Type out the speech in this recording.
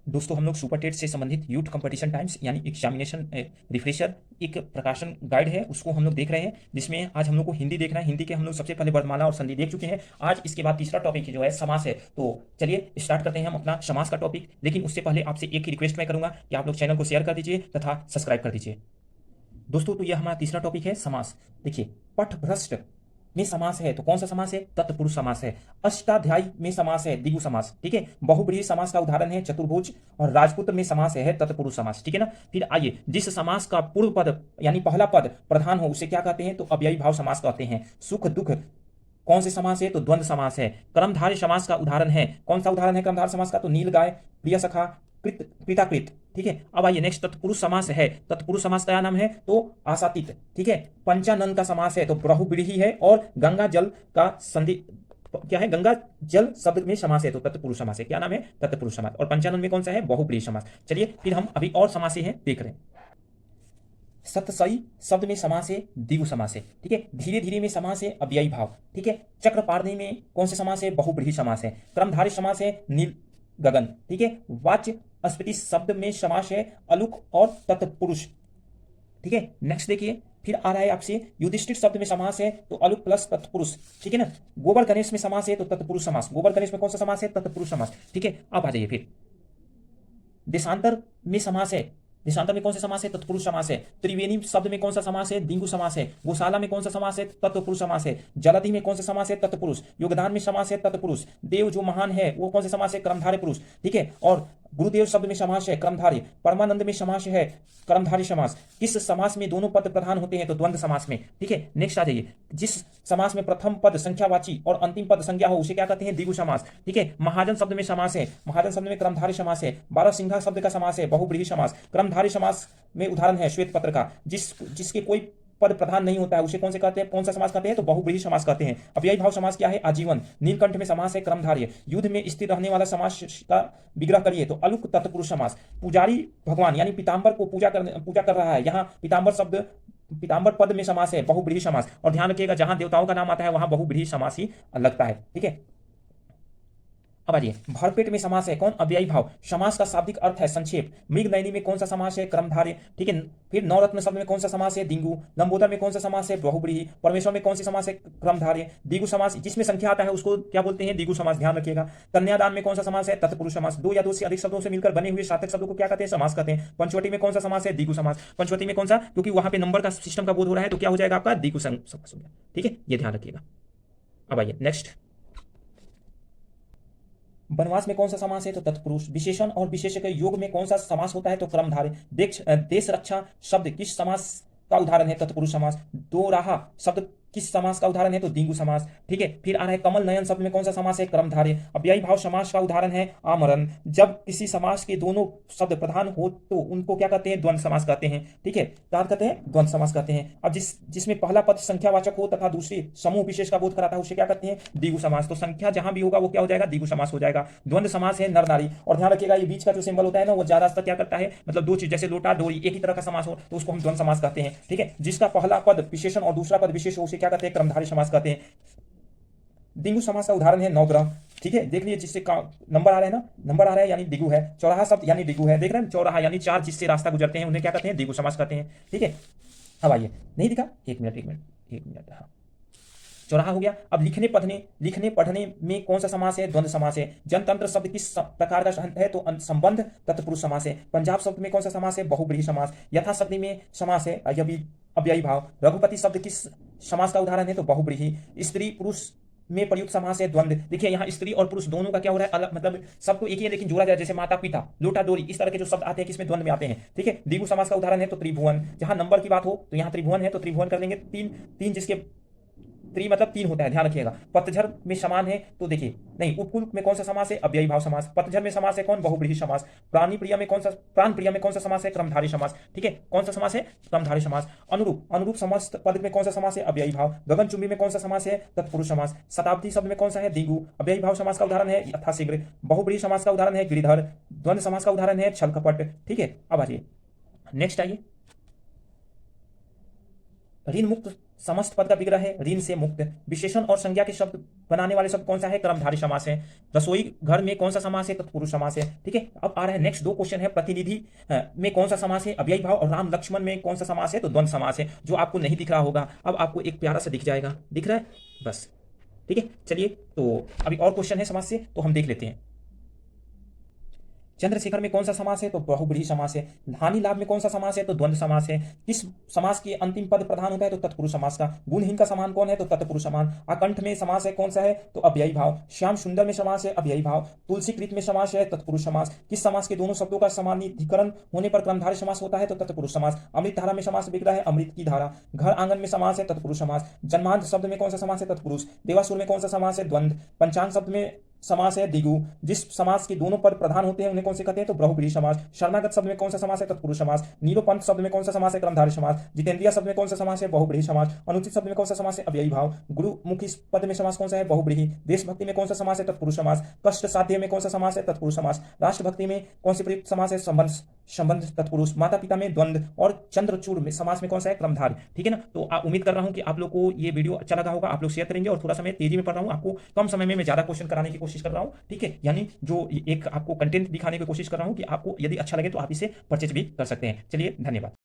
दोस्तों हम लोग सुपर टेट से संबंधित यूथ कंपटीशन टाइम्स यानी एग्जामिनेशन रिफ्रेशर एक प्रकाशन गाइड है, उसको हम लोग देख रहे हैं, जिसमें आज हम लोग को हिंदी देखना है। हिंदी के हम लोग सबसे पहले वर्णमाला और संधि देख चुके हैं। आज इसके बाद तीसरा टॉपिक जो है समास है। तो चलिए स्टार्ट करते हैं हम अपना समास का टॉपिक। लेकिन उससे पहले आपसे एक ही रिक्वेस्ट मैं करूंगा कि आप लोग चैनल को शेयर कर दीजिए तथा सब्सक्राइब कर दीजिए। दोस्तों तो यह हमारा तीसरा टॉपिक है समास। देखिए, पटभ्रष्ट में समास है तो कौन सा समास है? तत्पुरुष समास है। अष्टाध्यायी में समास है द्विगु समास। ठीक है, बहुब्रीहि समास का उदाहरण है चतुर्भुज। और राजपुत्र में समास है तत्पुरुष समास। ठीक है ना। फिर आइए, जिस समास का पूर्व पद यानी पहला पद प्रधान हो उसे क्या कहते हैं? तो अव्ययी भाव समास कहते हैं। सुख दुख कौन से समास है? तो द्वंद्व समास है। कर्मधारय समास का उदाहरण है, कौन सा उदाहरण है कर्मधारय समास का? तो नील गाय, प्रिय सखा, कृत, कृताकृत। ठीक है, अब आइए नेक्स्ट, तत्पुरुष समास है। तत्पुरुष समास का क्या नाम है? तो आसातीत। ठीक है, पंचानन का समास है तो बहुब्रीहि है। और गंगा जल का संधि क्या है? गंगा जल शब्द में समास है तो तत्पुरुष समास है। क्या नाम है? तत्पुरुष समास। और पंचानन में कौन सा है? बहुब्रीहि समास। चलिए फिर हम अभी और समासे हैं देख रहे हैं। सतसई शब्द में समास है द्विगु समास है। ठीक है, धीरे धीरे में समास है अव्ययी भाव। ठीक है, चक्रपारणी में कौन से समास है? बहुब्रीहि समास है। क्रमधारय समास है नील गगन। ठीक है, वाच्य स्मृति शब्द में समास है अलुक और तत्पुरुष। ठीक है, नेक्स्ट देखिए, फिर आ रहा है आपसे युधिष्ठिर शब्द में समास है तो अलुक प्लस तत्पुरुष। ठीक है ना। गोबर गणेश में समास है तो तत्पुरुष समास। गोबर गणेश में कौन सा समास है? तत्पुरुष समास। ठीक है, अब आ जाइए फिर देशांतर में समास है। देशांतर में कौन सा समास है? तत्पुरुष समास है। त्रिवेणी शब्द में कौन सा समास है? द्विगु समास है। गोशाला में कौन सा समास है? तत्पुरुष समास है। जलधि में कौन सा समास है? तत्पुरुष। योगदान में समास है तत्पुरुष। देव जो महान है वो कौन सा समास है? कर्मधारय पुरुष। ठीक है, और गुरुदेव शब्द में समास है कर्मधारय। परमानंद में समास है कर्मधारय समास। किस समास में दोनों पद प्रधान होते हैं? तो द्वंद्व समास में। ठीक है, नेक्स्ट आ जाइए, जिस समास में प्रथम पद संख्यावाची और अंतिम पद संज्ञा हो उसे क्या कहते हैं? द्विगु समास। ठीक है, महाजन शब्द में समास है। महाजन शब्द में कर्मधारय समास है। बारहसिंघा शब्द का समास है बहुब्रीहि समास। कर्मधारय समास में उदाहरण है श्वेत पत्र का। जिसके कोई पद प्रधान नहीं होता है उसे कौन से कहते हैं? कौन सा समास कहते हैं? तो बहुब्रीहि समास कहते हैं। अव्ययी भाव समास क्या है? आजीवन। नीलकंठ में समास है कर्मधारय। युद्ध में स्थिर रहने वाला समास का विग्रह करिए तो अलुक तत्पुरुष समास। पुजारी भगवान यानी पीताम्बर को पूजा कर रहा है, यहाँ पीताम्बर शब्द पीताम्बर पद में समास है बहुब्रीहि समास। और ध्यान रखिएगा, जहां देवताओं का नाम आता है वहां बहुब्रीहि समास ही लगता है। ठीक है, अब आइए, भरपेट में समास है कौन? अव्ययी भाव। समास का शाब्दिक अर्थ है संक्षेप। मृगनयनी में कौन सा समास है? कर्मधारय। ठीक है, फिर नवरत्न शब्द में कौन सा समास है? द्विगु। लंबोदर में कौन सा समास है? बहुब्रीहि। परमेश्वर में कौन सा समास है? कर्मधारय। द्विगु समास जिसमें संख्या आता है उसको क्या बोलते हैं? द्विगु समास। ध्यान रखिएगा। कन्यादान में कौन सा समास है? तत्पुरुष समास। दो या दो से अधिक शब्दों से मिलकर बने हुए सार्थक शब्दों को क्या कहते हैं? समास कहते हैं। पंचवटी में कौन सा समास है? द्विगु समास। पंचवटी में कौन सा? क्योंकि वहां पे नंबर का सिस्टम का बोध हो रहा है तो क्या हो जाएगा आपका? द्विगु समास हो गया। ठीक है, ये ध्यान रखिएगा। अब आइए नेक्स्ट, वनवास में कौन सा समास है? तो तत्पुरुष। विशेषण और विशेष्य के योग में कौन सा समास होता है? तो क्रमधारय। देश रक्षा शब्द किस समास का उदाहरण है? तत्पुरुष समास। दो राहा शब्द किस समास का उदाहरण है? तो द्विगु समास। ठीक है, फिर आ रहा है कमल नयन शब्द में कौन सा समास है? कर्मधारय। अव्ययी भाव समास का उदाहरण है आमरण। जब किसी समास के दोनों शब्द प्रधान हो तो उनको क्या कहते हैं? द्वंद्व समास कहते हैं। ठीक है, क्या कहते हैं? द्वंद्व समास कहते हैं। अब जिसमें पहला पद संख्यावाचक हो तथा दूसरी समूह विशेष का बोध कराता है उसे क्या कहते हैं? द्विगु समास। तो संख्या जहां भी होगा वो क्या हो जाएगा? द्विगु समास हो जाएगा। द्वंद्व समास है नर नारी। और ध्यान रखिएगा, ये बीच का जो सिंबल होता है ना वो ज्यादातर क्या करता है? मतलब दो चीज, जैसे लोटा डोरी एक ही तरह का समास हो तो उसको हम द्वंद्व समास कहते हैं। ठीक है, जिसका पहला पद विशेषण और दूसरा पद विशेष हो उसे क्या कहते हैं? कर्मधारय समास कहते हैं। द्विगु समास का उदाहरण है नवग्रह। ठीक है, देख लीजिए, जिससे नंबर आ रहा है ना, नंबर आ रहा है यानी द्विगु है। चौराहा शब्द यानी द्विगु है। देख रहे हैं, चौराहा यानी चार जिससे रास्ता गुजरते हैं उन्हें क्या कहते हैं? द्विगु समास कहते हैं। ठीक है, अब आइए, नहीं दिखा? एक मिनट एक मिनट एक मिनट, हाँ, चौराहा हो गया। अब लिखने पढ़ने में कौन सा समास है? द्वंद्व समास है। जनतंत्र शब्द किस प्रकार का है? तो संबंध तत्पुरुष समास है। पंजाब शब्द में कौन सा समास है? बहुब्रीहि समास। यथाशक्ति में समास है अव्ययी भाव। रघुपति शब्द किस समास का उदाहरण है? तो बहुब्रीहि। स्त्री पुरुष में प्रयुक्त समास है द्वंद्व। देखिए, यहाँ स्त्री और पुरुष दोनों का क्या हो रहा है? अलग, मतलब सबको एक ही है लेकिन जोड़ा जाए, जैसे माता पिता, लोटा डोरी, इस तरह के जो शब्द आते हैं किसमें? द्वंद्व में आते हैं। ठीक है, द्विगु समास का उदाहरण है तो त्रिभुवन। जहां नंबर की बात हो तो यहाँ त्रिभुवन है तो त्रिभुवन कर लेंगे। तीन तीन जिसके त्रि मतलब तीन होता है, ध्यान रखिएगा। पतझर में समान है तो देखिए, नहीं, उपकुल में कौन सा समास है? अव्ययी भाव समास। पतझर में समास है कौन? बहुब्रीहि समास। प्राण प्रिय में कौन सा समास है? कर्मधारय समास। ठीक है, कौन सा समास है? कर्मधारय समास। अनुरूप समस्त पद में कौन सा समास है? अव्ययी भाव। गगनचुंबी में कौन सा समास है? तत्पुरुष समास। शताब्दी शब्द में कौन सा है? द्विगु। अव्ययी भाव समास का उदाहरण है यथाशीघ्र। बहुब्रीहि समास का उदाहरण है गिरिधर। द्वंद्व समास का उदाहरण है छल कपट। ठीक है, अब आइए नेक्स्ट आइए, ऋण मुक्त समस्त पद का विग्रह है, ऋण से मुक्त। विशेषण और संज्ञा के शब्द बनाने वाले शब्द कौन सा है? कर्मधारय समास है। रसोई घर में कौन सा समास है? तत्पुरुष समास है। ठीक है, अब आ रहा है नेक्स्ट दो क्वेश्चन है। प्रतिनिधि में कौन सा समास है? अव्ययी भाव। और राम लक्ष्मण में कौन सा समास है? तो द्वंद्व समास है, जो आपको नहीं दिख रहा होगा, अब आपको एक प्यारा सा दिख जाएगा। दिख रहा है? बस ठीक है, चलिए तो अभी और क्वेश्चन है समास से, तो हम देख लेते हैं। चंद्रशेखर में कौन सा समास है? तो बहुब्रीहि समास है। हानि लाभ में कौन सा समास है? तो द्वंद्व समास है। किस समास के अंतिम पद प्रधान होता है? तो तत्पुरुष समास का। गुणहीन का समान कौन है? तो तत्पुरुष समान। अकंठ में समास है कौन सा है? तो अव्ययी भाव। श्याम सुंदर में समास है अव्ययी भाव। तुलसीकृत में समास है तत्पुरुष समास। किस समास के दोनों शब्दों का समानाधिकरण होने पर कर्मधारय समास होता है? तो तत्पुरुष समास। अमृत धारा में समास विग्रह है अमृत की धारा। घर आंगन में समास है तत्पुरुष समास। जन्मांध शब्द में कौन सा समास है? तत्पुरुष। देवासुर में कौन सा समास है? द्वंद्व। पंचांग शब्द में समास है द्विगु। जिस समास के दोनों पद प्रधान होते हैं उन्हें कौन से कहते हैं? तो बहुब्रीहि समास। शरणागत शब्द में कौन सा समास है? तत्पुरुष समास। नीलोपंथ शब्द में कौन सा समास है? कर्मधारय समास। जितेंद्रिय शब्द में कौन सा समास है? बहुब्रीहि समास। अनुचित शब्द में कौन सा समास है? अव्ययी भाव। गुरुमुखी पद में समास कौन सा है? बहुब्रीहि। देशभक्ति में कौन सा समास है? तत्पुरुष समास। कष्ट साध्य में कौन सा समास है? तत्पुरुष समास। राष्ट्रभक्ति में कौन से प्रयुक्त समास है? संबंध तत्पुरुष। माता पिता में द्वंद्व। और चंद्रचूड़ में समास में कौन सा है? कर्मधारय। ठीक है ना, तो उम्मीद कर रहा हूं कि आप लोग को ये वीडियो अच्छा लगा होगा। आप लोग शेयर करेंगे, और थोड़ा सा मैं तेजी में पढ़ रहा हूं, आपको कम समय में मैं ज्यादा क्वेश्चन कराने की कोशिश कर रहा हूं। ठीक है, यानी जो एक आपको कंटेंट दिखाने की कोशिश कर रहा हूं कि आपको यदि अच्छा लगे तो आप इसे परचेज भी कर सकते हैं। चलिए, धन्यवाद।